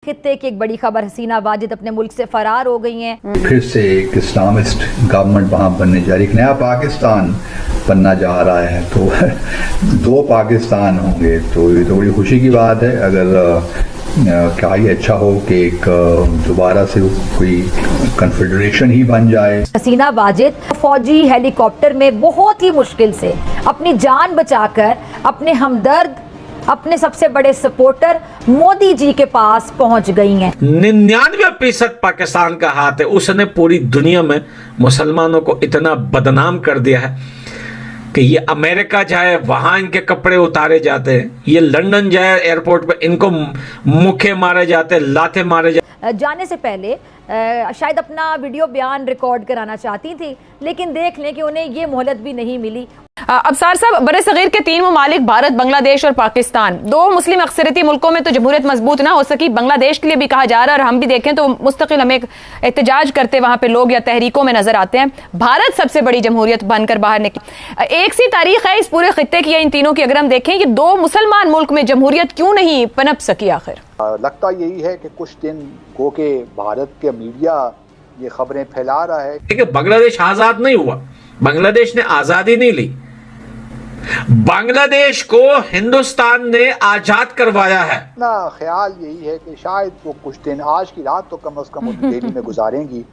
खित्ते की एक बड़ी खबर, हसीना वाजिद अपने मुल्क से फरार हो गई हैं। फिर से एक इस्लामिस्ट गवर्नमेंट वहाँ बनने जा रही, एक नया पाकिस्तान बनना जा रहा है। तो दो पाकिस्तान होंगे, तो ये तो बड़ी खुशी की बात है। अगर क्या ही अच्छा हो कि एक दोबारा से कोई कन्फेडरेशन ही बन जाए। हसीना वाजिद फौजी हेलीकॉप्टर में बहुत ही मुश्किल से अपनी जान बचाकर अपने हमदर्द, अपने सबसे बड़े सपोर्टर मोदी जी के पास पहुंच गई हैं। 99% पाकिस्तान का हाथ है। उसने पूरी दुनिया में मुसलमानों को इतना बदनाम कर दिया है कि ये अमेरिका जाए वहां इनके कपड़े उतारे जाते हैं, ये लंदन जाए एयरपोर्ट पे इनको मुक्के मारे जाते हैं, लाते मारे जाते। जाने से पहले शायद अपना वीडियो बयान रिकॉर्ड कराना चाहती थी, लेकिन देख लें कि उन्हें ये मोहलत भी नहीं मिली। अबसार साहब, बड़े सगीर के 3 ममालिक भारत, बांग्लादेश और पाकिस्तान, 2 मुस्लिम अक्सरियती मुल्कों में तो जमहूरियत मजबूत ना हो सकी। बांग्लादेश के लिए भी कहा जा रहा है और हम भी देखें तो मुस्तकिल हमें एहतजाज करते वहां पे लोग या तहरीकों में नजर आते हैं। भारत सबसे बड़ी जमहूरियत बनकर बाहर निकली। एक सी तारीख है इस पूरे खित्ते की या इन तीनों की। अगर हम देखें कि 2 मुसलमान मुल्क में जमहूरियत क्यों नहीं पनप सकी आखिर? लगता यही है कि कुछ दिन हो के भारत के मीडिया ये खबरें फैला रहा है कि बांग्लादेश आजाद नहीं हुआ, बांग्लादेश ने आजादी नहीं ली, बांग्लादेश को हिंदुस्तान ने आजाद करवाया है। ना ख्याल यही है कि शायद वो कुछ दिन, आज की रात तो कम से कम दिल्ली में गुजारेंगी।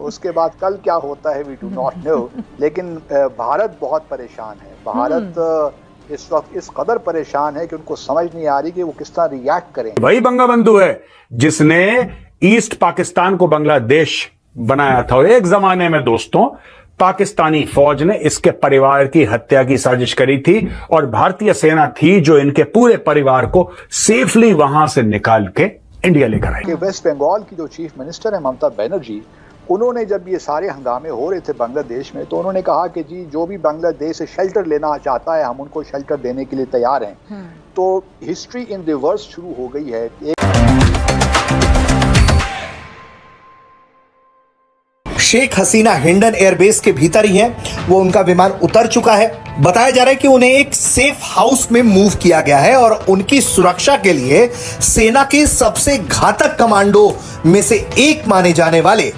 उसके बाद कल क्या होता है वी डू नॉट नो। लेकिन भारत बहुत परेशान है। भारत इस वक्त इस कदर परेशान है कि उनको समझ नहीं आ रही कि वो किस तरह रिएक्ट करें। वही बंगबंधु है जिसने ईस्ट पाकिस्तान को बांग्लादेश बनाया था। और एक जमाने में दोस्तों, पाकिस्तानी फौज ने इसके परिवार की हत्या की साजिश करी थी और भारतीय सेना थी जो इनके पूरे परिवार को सेफली वहां से निकाल के इंडिया लेकर आई। वेस्ट बंगाल की जो चीफ मिनिस्टर है ममता बनर्जी, उन्होंने जब ये सारे हंगामे हो रहे थे बांग्लादेश में, तो उन्होंने कहा कि जी जो भी बांग्लादेश से शेल्टर लेना चाहता है हम उनको शेल्टर देने के लिए तैयार हैं। तो हिस्ट्री इन रिवर्स शुरू हो गई है। शेख हसीना हिंडन एयरबेस के भीतर ही हैं। वो उनका विमान उतर चुका है। बताया जा रहा है कि उन्हें एक सेफ हाउस में मूव किया गया है और उनकी सुरक्षा के लिए सेना के सबसे घातक कमांडो में से एक माने जाने वाले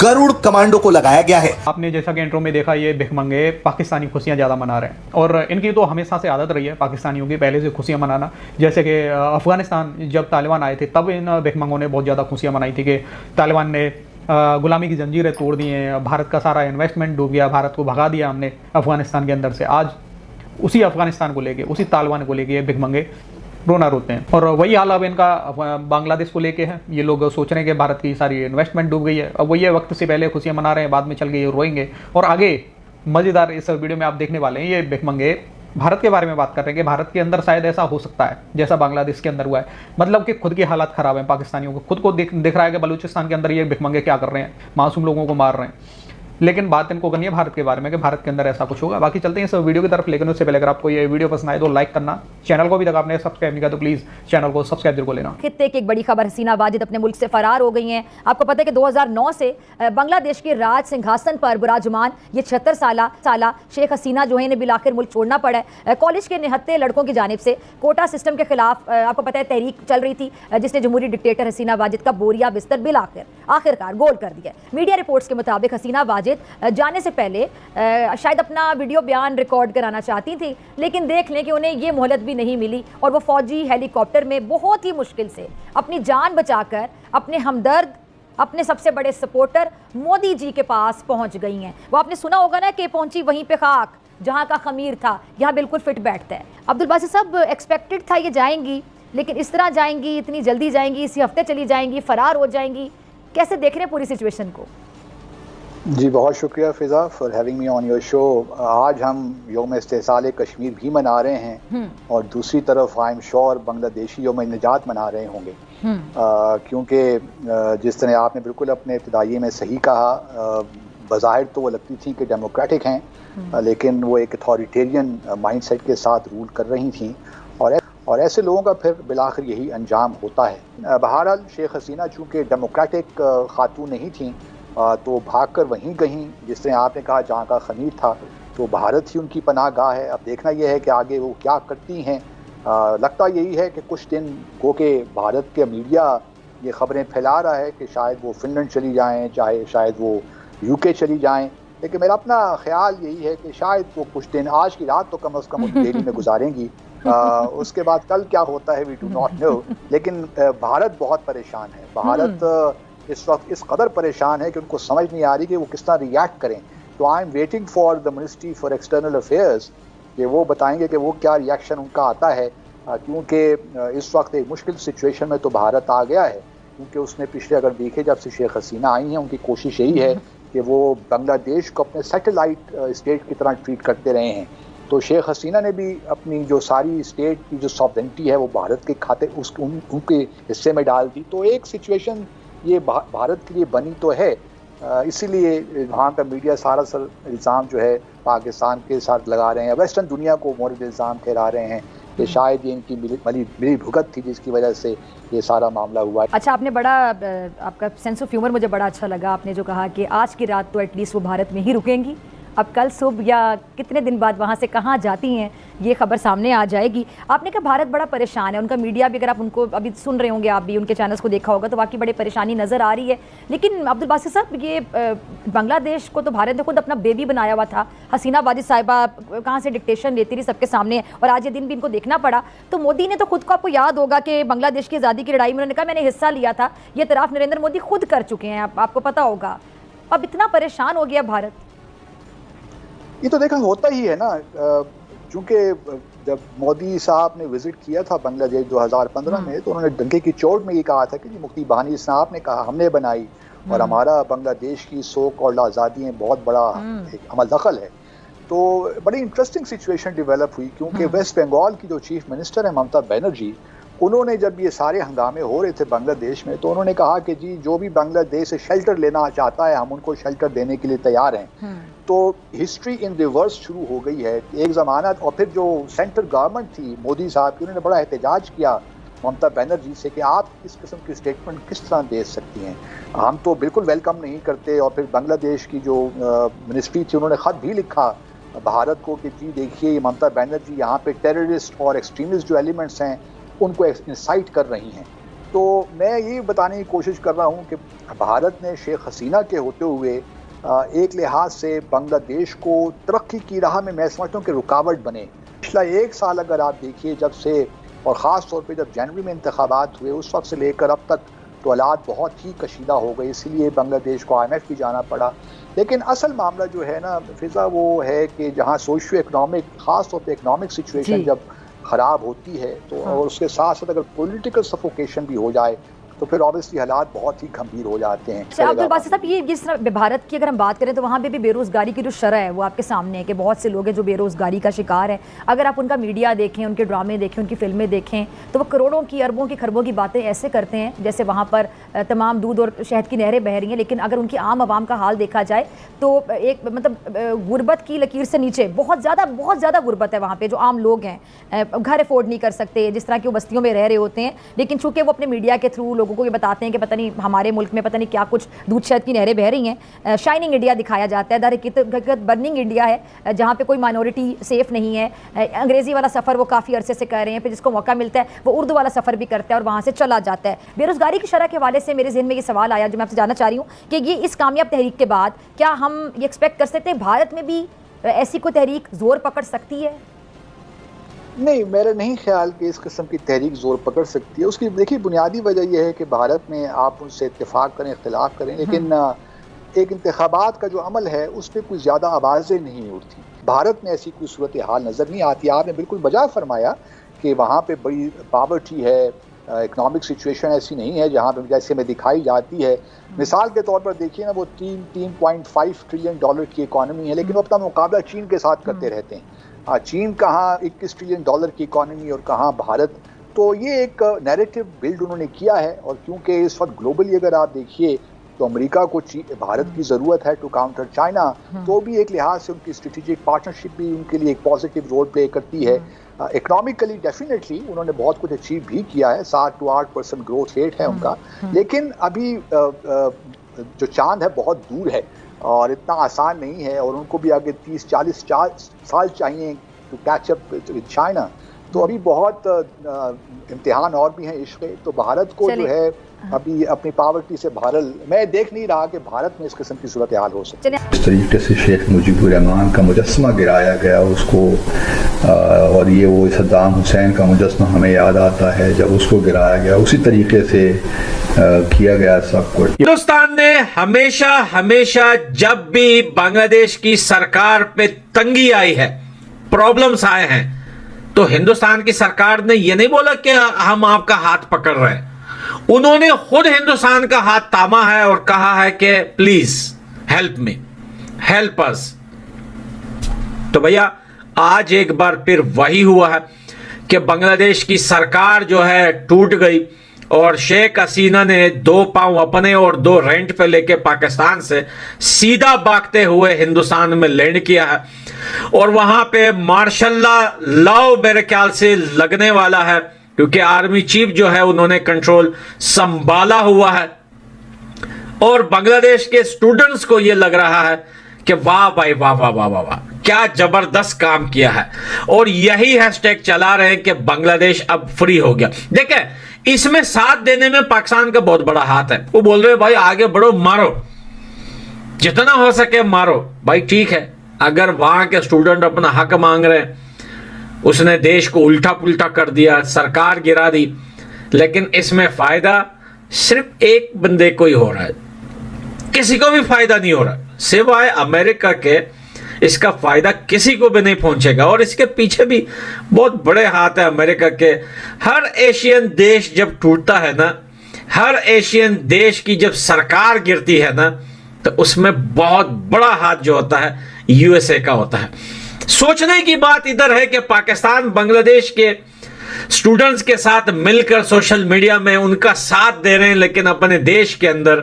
गरुड़ कमांडो को लगाया गया है। आपने जैसा कि इंट्रो में देखा, ये भिखमंगे पाकिस्तानी खुशियां ज्यादा मना रहे हैं और इनकी तो हमेशा से आदत रही है पाकिस्तानियों की पहले से खुशियां मनाना। जैसे कि अफगानिस्तान जब तालिबान आए थे तब इन भिखमंगों ने बहुत ज़्यादा खुशियां मनाई थी कि तालिबान ने गुलामी की जंजीरें तोड़ दी हैं, भारत का सारा इन्वेस्टमेंट डूब गया, भारत को भगा दिया हमने अफगानिस्तान के अंदर से। आज उसी अफगानिस्तान को लेके, उसी तालिबान को लेके ये भिखमंगे रोना रोते हैं। और वही हाल अब इनका बांग्लादेश को लेके है। ये लोग सोच रहे हैं कि भारत की सारी इन्वेस्टमेंट डूब गई है। अब वो ये वक्त से पहले खुशियां मना रहे हैं, बाद में चल के ये रोएंगे। और आगे मज़ेदार इस वीडियो में आप देखने वाले हैं, ये भिखमंगे भारत के बारे में बात कर रहे हैं कि भारत के अंदर शायद ऐसा हो सकता है जैसा बांग्लादेश के अंदर हुआ है। मतलब कि खुद की हालात खराब है पाकिस्तानियों को, खुद को दिख रहा है कि बलूचिस्तान के अंदर ये भिखमंगे क्या कर रहे हैं, मासूम लोगों को मार रहे हैं। लेकिन बात इनको करनी है भारत के बारे में कि भारत के अंदर ऐसा कुछ होगा। बाकी चलते हैं इस वीडियो की तरफ, लेकिन उससे पहले अगर आपको ये वीडियो पसंद आए तो लाइक करना, चैनल को भी तक आपने सब्सक्राइब नहीं किया तो प्लीज चैनल को सब्सक्राइब जरूर लेना। खित्ते की एक बड़ी खबर, हसीना वाजिद अपने मुल्क से फरार हो गई हैं। आपको पता है कि 2009 से बांग्लादेश के राज सिंहासन पर विराजमान ये 76 साला शेख हसीना जो है इन्हें बिलाखिर मुल्क छोड़ना पड़ा है। कॉलेज के निहत्ते लड़कों की जानिब से कोटा सिस्टम के खिलाफ आपको पता है तहरीक चल रही थी, जिसने जमहूरी डिक्टेटर हसीना वाजिद का बोरिया बिस्तर आखिरकार गोल कर दिया। मीडिया रिपोर्ट्स के मुताबिक हसीना वाजिद जाने से पहले शायद अपना वीडियो बयान रिकॉर्ड कराना चाहती थी, लेकिन देख लें कि उन्हें ये मोहलत भी नहीं मिली और वो फौजी हेलीकॉप्टर में बहुत ही मुश्किल से अपनी जान बचाकर अपने हमदर्द, अपने सबसे बड़े सपोर्टर मोदी जी के पास पहुंच गई हैं। वो आपने सुना होगा ना कि पहुंची वहीं पे खाक जहां का खमीर था, यहाँ बिल्कुल फिट बैठता है। अब्दुल बासित साहब, एक्सपेक्टेड था ये जाएंगी, लेकिन इस तरह जाएंगी, इतनी जल्दी जाएंगी, इसी हफ्ते चली जाएंगी, फरार हो जाएंगी, कैसे देख रहे हैं पूरी सिचुएशन को? जी बहुत शुक्रिया Fiza for having me on your show. आज हम यौम इस्तेसाल कश्मीर भी मना रहे हैं और दूसरी तरफ आई एम श्योर बांग्लादेशी यौम निजात मना रहे होंगे। क्योंकि जिस तरह आपने बिल्कुल अपने इब्तिदाई में सही कहा, बज़ाहिर तो वो लगती थी कि डेमोक्रेटिक हैं, लेकिन वो एक अथॉरिटेरियन माइंडसेट के साथ रूल कर रही थी और ऐसे लोगों का फिर बिलाखिर यही अंजाम होता है। बहरहाल शेख हसीना चूँकि डेमोक्रेटिक खातून नहीं थी तो भागकर वहीं गहीं, जिस तरह आपने कहा जहाँ का खमीर था, तो भारत ही उनकी पनाह गाह है। अब देखना यह है कि आगे वो क्या करती हैं। लगता यही है कि कुछ दिन हो के भारत के मीडिया ये खबरें फैला रहा है कि शायद वो फिनलैंड चली जाएं, चाहे शायद वो यूके चली जाएं, लेकिन मेरा अपना ख्याल यही है कि शायद वो कुछ दिन, आज की रात तो कम से कम दिल्ली में गुजारेंगी। उसके बाद कल क्या होता है वी डू नॉट नो। लेकिन भारत बहुत परेशान है। भारत इस वक्त इस कदर परेशान है कि उनको समझ नहीं आ रही कि वो किस तरह रिएक्ट करें। तो I am waiting for the ministry for external affairs कि वो बताएंगे कि वो क्या रिएक्शन उनका आता है, क्योंकि इस वक्त एक मुश्किल सिचुएशन में तो भारत आ गया है। क्योंकि उसने पिछले, अगर देखे जब से शेख हसीना आई हैं, उनकी कोशिश यही है कि वो बांग्लादेश को अपने सैटेलाइट स्टेट की तरह ट्रीट करते रहे हैं। तो शेख हसीना ने भी अपनी जो सारी स्टेट की जो सॉवरेंटी है वो भारत के खाते उनके हिस्से में डाल दी। तो एक सिचुएशन ये भारत के लिए बनी तो है, इसीलिए वहाँ का मीडिया सारा सर इल्ज़ाम जो है पाकिस्तान के साथ लगा रहे हैं, वेस्टर्न दुनिया को मोरल इल्ज़ाम ठहरा रहे हैं कि शायद ये इनकी मिली भुगत थी जिसकी वजह से ये सारा मामला हुआ। अच्छा, आपने बड़ा, आपका सेंस ऑफ ह्यूमर मुझे बड़ा अच्छा लगा। आपने जो कहा कि आज की रात तो एटलीस्ट वो भारत में ही रुकेंगी, अब कल सुबह या कितने दिन बाद वहाँ से कहाँ जाती हैं ये खबर सामने आ जाएगी। आपने कहा भारत बड़ा परेशान है, उनका मीडिया भी, अगर आप उनको अभी सुन रहे होंगे, आप भी उनके चैनल्स को देखा होगा तो वाकई बड़ी परेशानी नज़र आ रही है। लेकिन अब्दुल बासित साहब, ये बांग्लादेश को तो भारत ने खुद अपना बेबी बनाया हुआ था। हसीना वाजिद साहिबा कहाँ से डिक्टेशन लेती रही सबके सामने, और आज ये दिन भी इनको देखना पड़ा। तो मोदी ने तो खुद को, आपको याद होगा कि बांग्लादेश की आज़ादी की लड़ाई में उन्होंने कहा मैंने हिस्सा लिया था, ये इतराफ़ नरेंद्र मोदी खुद कर चुके हैं, आपको पता होगा। अब इतना परेशान हो गया भारत। ये तो देखा होता ही है ना, चूँकि जब मोदी साहब ने विजिट किया था बांग्लादेश 2015 में, तो उन्होंने डंके की चोट में ये कहा था कि मुफ्ती बानी साहब ने कहा हमने बनाई, और हमारा बांग्लादेश की सो कॉल्ड आज़ादी में बहुत बड़ा एक अमल दखल है। तो बड़ी इंटरेस्टिंग सिचुएशन डेवलप हुई, क्योंकि वेस्ट बंगाल की जो चीफ मिनिस्टर है ममता बनर्जी, उन्होंने जब ये सारे हंगामे हो रहे थे बांग्लादेश में, तो उन्होंने कहा कि जी जो भी बांग्लादेश से शेल्टर लेना चाहता है हम उनको शेल्टर देने के लिए तैयार हैं। तो हिस्ट्री इन रिवर्स शुरू हो गई है एक ज़माना। और फिर जो सेंट्रल गवर्नमेंट थी मोदी साहब की, उन्होंने बड़ा एहतजाज किया ममता बनर्जी से कि आप इस किस्म की स्टेटमेंट किस तरह दे सकती हैं, हम तो बिल्कुल वेलकम नहीं करते। और फिर बांग्लादेश की जो मिनिस्ट्री थी, उन्होंने ख़त भी लिखा भारत को कि जी देखिए ममता बनर्जी यहाँ पे टेररिस्ट और एक्सट्रीमिस्ट जो एलिमेंट्स हैं उनको इंसाइट कर रही हैं। तो मैं ये बताने की कोशिश कर रहा हूँ कि भारत ने शेख हसीना के होते हुए एक लिहाज से बांग्लादेश को तरक्की की राह में, मैं समझता हूँ कि रुकावट बने। पिछला एक साल अगर आप देखिए, जब से, और ख़ास तौर पे जब जनवरी में इंतखाबात हुए, उस वक्त से लेकर अब तक तो हालात बहुत ही कशीदा हो गए, इसीलिए बांग्लादेश को IMF भी जाना पड़ा। लेकिन असल मामला जो है ना फिज़ा, वो है कि जहाँ सोशियो इकनॉमिक, ख़ास तौर पर इकनॉमिक सिचुएशन जब ख़राब होती है तो और उसके साथ साथ अगर पॉलिटिकल सफोकेशन भी हो जाए तो फिर ऑब्वियसली हालात बहुत ही गंभीर हो जाते हैं। अब्दुल बासित साहब, ये जिस तरह भारत की अगर हम बात करें तो वहाँ पे भी बेरोज़गारी की जो शरह है वो आपके सामने है कि बहुत से लोग हैं जो बेरोज़गारी का शिकार है। अगर आप उनका मीडिया देखें, उनके ड्रामे देखें, उनकी फिल्में देखें, तो वो करोड़ों की, अरबों की, खरबों की बातें ऐसे करते हैं जैसे वहाँ पर तमाम दूध और शहद की नहरें बह रही हैं। लेकिन अगर उनकी आम आवाम का हाल देखा जाए तो एक मतलब गुर्बत की लकीर से नीचे बहुत ज़्यादा गुर्बत है वहाँ पर। जो आम लोग हैं घर अफोर्ड नहीं कर सकते, जिस तरह की वो बस्तियों में रह रहे होते हैं, लेकिन चूँकि वो अपने मीडिया के थ्रू लोगों को ये बताते हैं कि पता नहीं हमारे मुल्क में पता नहीं क्या कुछ दूध शहद की नहरें बह रही हैं, शाइनिंग इंडिया दिखाया जाता है, दरहकीकत बर्निंग इंडिया है जहाँ पे कोई माइनॉरिटी सेफ नहीं है। अंग्रेज़ी वाला सफ़र वो काफ़ी अरसे से कर रहे हैं, फिर जिसको मौका मिलता है वो उर्दू वाला सफ़र भी करता है और वहाँ से चला जाता है। बेरोज़गारी की शरह के हवाले से मेरे जहन में ये सवाल आया जो मैं आपसे जानना चाह रही हूँ कि ये इस कामयाब तहरीक के बाद क्या हम ये एक्सपेक्ट कर सकते हैं भारत में भी ऐसी कोई तहरीक ज़ोर पकड़ सकती है? नहीं, मेरा नहीं ख्याल कि इस किस्म की तहरीक ज़ोर पकड़ सकती है। उसकी देखिए बुनियादी वजह यह है कि भारत में आप उनसे इत्तेफाक करें, इख्तिलाफ करें, लेकिन एक इंतखाबात का जो अमल है उस पर कुछ ज़्यादा आवाज़ें नहीं उठती। भारत में ऐसी कोई सूरत हाल नज़र नहीं आती। आपने बिल्कुल बजा फरमाया कि वहाँ पे बड़ी पॉवर्टी है, इकनॉमिक सिचुएशन ऐसी नहीं है जहाँ पे जैसे में दिखाई जाती है। मिसाल के तौर पर देखिए ना, वो 3.5 ट्रिलियन डॉलर की इकॉनमी है, लेकिन वो अपना मुकाबला चीन के साथ करते रहते हैं। चीन कहाँ 21 ट्रिलियन डॉलर की इकॉनमी और कहाँ भारत। तो ये एक नैरेटिव बिल्ड उन्होंने किया है। और क्योंकि इस वक्त ग्लोबली अगर आप देखिए तो अमेरिका को भारत की ज़रूरत है टू काउंटर चाइना, तो भी एक लिहाज से उनकी स्ट्रेटेजिक पार्टनरशिप भी उनके लिए एक पॉजिटिव रोल प्ले करती है। इकोनॉमिकली डेफिनेटली उन्होंने बहुत कुछ अचीव भी किया है, 7 to 8% ग्रोथ रेट है उनका। लेकिन अभी जो चांद है बहुत दूर है और इतना आसान नहीं है, और उनको भी आगे 30-40 साल चाहिए to catch up with China. तो अभी बहुत इम्तिहान और भी हैं इश्क़। तो भारत को जो है अभी अपनी पावर्टी से भारल, मैं देख नहीं रहा कि भारत में इस किस्म की सूरत हाल हो सकती है। इस तरीके से शेख मुजीबुर रहमान का मुजस्समा गिराया गया उसको, और ये वो सद्दाम हुसैन का मुजस्समा हमें याद आता है जब उसको गिराया गया, उसी तरीके से किया गया सब कुछ। हिंदुस्तान ने हमेशा हमेशा जब भी बांग्लादेश की सरकार पे तंगी आई है, प्रॉब्लम्स आए हैं, तो हिंदुस्तान की सरकार ने ये नहीं बोला कि हम आपका हाथ पकड़ रहे हैं। उन्होंने खुद हिंदुस्तान का हाथ थामा है और कहा है कि please help me, help us. तो भैया आज एक बार फिर वही हुआ है कि बांग्लादेश की सरकार जो है टूट गई और शेख हसीना ने 2 पांव अपने और 2 रेंट पे लेके पाकिस्तान से सीधा भागते हुए हिंदुस्तान में लैंड किया है, और वहां पे मार्शल लॉ मेरे ख्याल से लगने वाला है, क्योंकि आर्मी चीफ जो है उन्होंने कंट्रोल संभाला हुआ है। और बांग्लादेश के स्टूडेंट्स को यह लग रहा है कि वाह भाई वाह वाह वाह वाह वाह, क्या जबरदस्त काम किया है, और यही हैशटैग चला रहे हैं कि बांग्लादेश अब फ्री हो गया। देखें, इसमें साथ देने में पाकिस्तान का बहुत बड़ा हाथ है। वो बोल रहे हैं भाई आगे बढ़ो, मारो, जितना हो सके मारो। भाई ठीक है, अगर वहां के स्टूडेंट अपना हक मांग रहे हैं, उसने देश को उल्टा पुल्टा कर दिया, सरकार गिरा दी, लेकिन इसमें फायदा सिर्फ एक बंदे को ही हो रहा है, किसी को भी फायदा नहीं हो रहा सिवाय अमेरिका के। इसका फायदा किसी को भी नहीं पहुंचेगा, और इसके पीछे भी बहुत बड़े हाथ है अमेरिका के। हर एशियन देश जब टूटता है ना, हर एशियन देश की जब सरकार गिरती है ना, तो उसमें बहुत बड़ा हाथ जो होता है यूएसए का होता है। सोचने की बात इधर है कि पाकिस्तान बांग्लादेश के स्टूडेंट्स के साथ मिलकर सोशल मीडिया में उनका साथ दे रहे हैं, लेकिन अपने देश के अंदर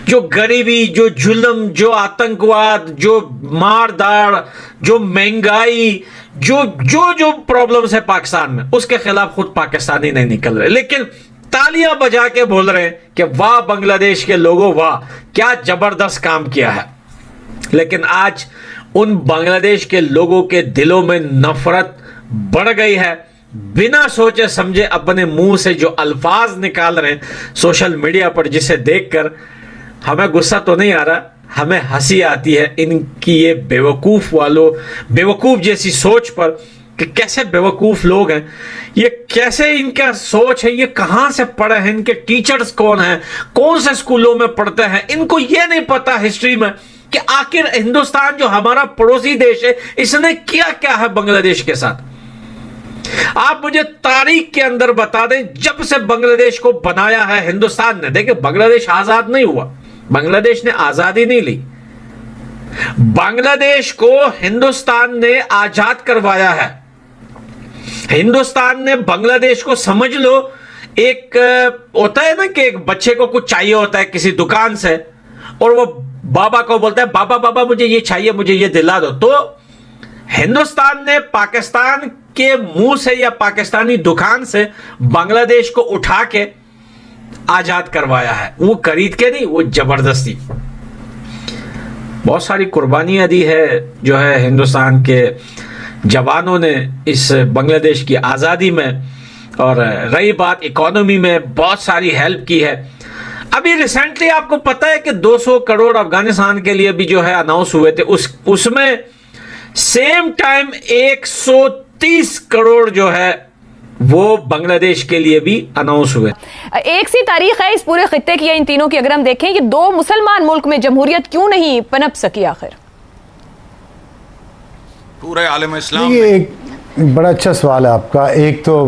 जो गरीबी, जो जुल्म, जो आतंकवाद, जो मारदार, जो महंगाई, जो जो जो प्रॉब्लम्स है पाकिस्तान में, उसके खिलाफ खुद पाकिस्तानी नहीं निकल रहे, लेकिन तालियां बजा के बोल रहे हैं कि वाह बांग्लादेश के लोगों, वाह क्या जबरदस्त काम किया है। लेकिन आज उन बांग्लादेश के लोगों के दिलों में नफरत बढ़ गई है। बिना सोचे समझे अपने मुंह से जो अल्फाज निकाल रहे हैं सोशल मीडिया पर, जिसे देखकर हमें गुस्सा तो नहीं आ रहा, हमें हंसी आती है इनकी ये बेवकूफ वालों, बेवकूफ जैसी सोच पर, कि कैसे बेवकूफ लोग हैं ये, कैसे इनका सोच है, ये कहां से पढ़े हैं, इनके टीचर्स कौन हैं, कौन से स्कूलों में पढ़ते हैं। इनको ये नहीं पता हिस्ट्री में कि आखिर हिंदुस्तान जो हमारा पड़ोसी देश है, इसने किया क्या है बांग्लादेश के साथ। आप मुझे तारीख के अंदर बता दें, जब से बांग्लादेश को बनाया है हिंदुस्तान ने, देखिए बांग्लादेश आजाद नहीं हुआ, बांग्लादेश ने आजादी नहीं ली, बांग्लादेश को हिंदुस्तान ने आजाद करवाया है। हिंदुस्तान ने बांग्लादेश को, समझ लो एक होता है ना कि एक बच्चे को कुछ चाहिए होता है किसी दुकान से, और वो बाबा को बोलता है बाबा बाबा मुझे ये चाहिए, मुझे ये दिला दो। तो हिंदुस्तान ने पाकिस्तान के मुंह से या पाकिस्तानी दुकान से बांग्लादेश को उठा के आजाद करवाया है, वो खरीद के नहीं, वो जबरदस्ती। बहुत सारी कुर्बानियां दी है जो है हिंदुस्तान के जवानों ने इस बांग्लादेश की आज़ादी में, और रही बात इकोनॉमी में, बहुत सारी हेल्प की है। अभी रिसेंटली आपको पता है कि 200 करोड़ अफगानिस्तान के लिए भी जो है अनाउंस हुए थे, उसमें सेम टाइम 130 करोड़ जो है वो बांग्लादेश के लिए भी अनाउंस हुए। एक सी तारीख है इस पूरे खित्ते की, इन तीनों की अगर हम देखें, ये 2 मुसलमान मुल्क में जमहूरियत क्यों नहीं पनप सकी आखिर? पूरे आलम इस्लाम ये एक बड़ा अच्छा सवाल है आपका। एक तो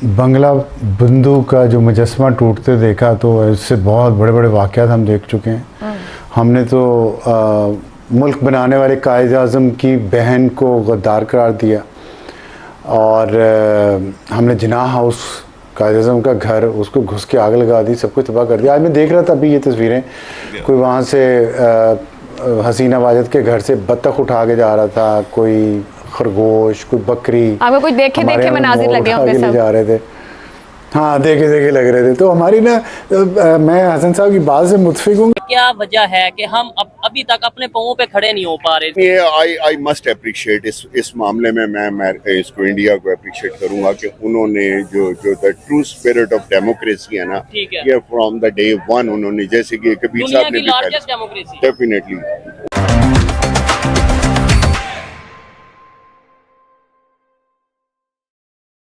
बंगला बंधु का जो मुजस्समा टूटते देखा, तो इससे बहुत बड़े बड़े वाक़यात हम देख चुके हैं। हमने तो मुल्क बनाने वाले कायद आज़म की बहन को गद्दार करार दिया, और हमने जिन्ना हाउस, कायद आज़म का घर, उसको घुस के आग लगा दी, सब कुछ तबाह कर दिया। आज मैं देख रहा था अभी ये तस्वीरें, कोई वहाँ से हसीना वाजिद के घर से बत्तख उठा के जा रहा था, कोई खरगोश, कोई बकरी, आपको कुछ देखे मनाजिर लगे होंगे सब, जा रहे थे। हाँ, देखे देखे लग रहे थे। तो हमारी ना मैं हसन साहब की बात से मुत्फिक हूँ। क्या वजह है कि हम अभी तक अपने पांवों पे खड़े नहीं हो पा रहे? ये आई मस्ट अप्रिशिएट इस मामले में मैं इसको इंडिया को अप्रिशिएट करूंगा कि उन्होंने जो the true spirit of democracy है ना, ये फ्रॉम द डे वन उन्होंने, जैसे कि कबीर साहब ने भी लार्जेस्ट डेमोक्रेसी डेफिनेटली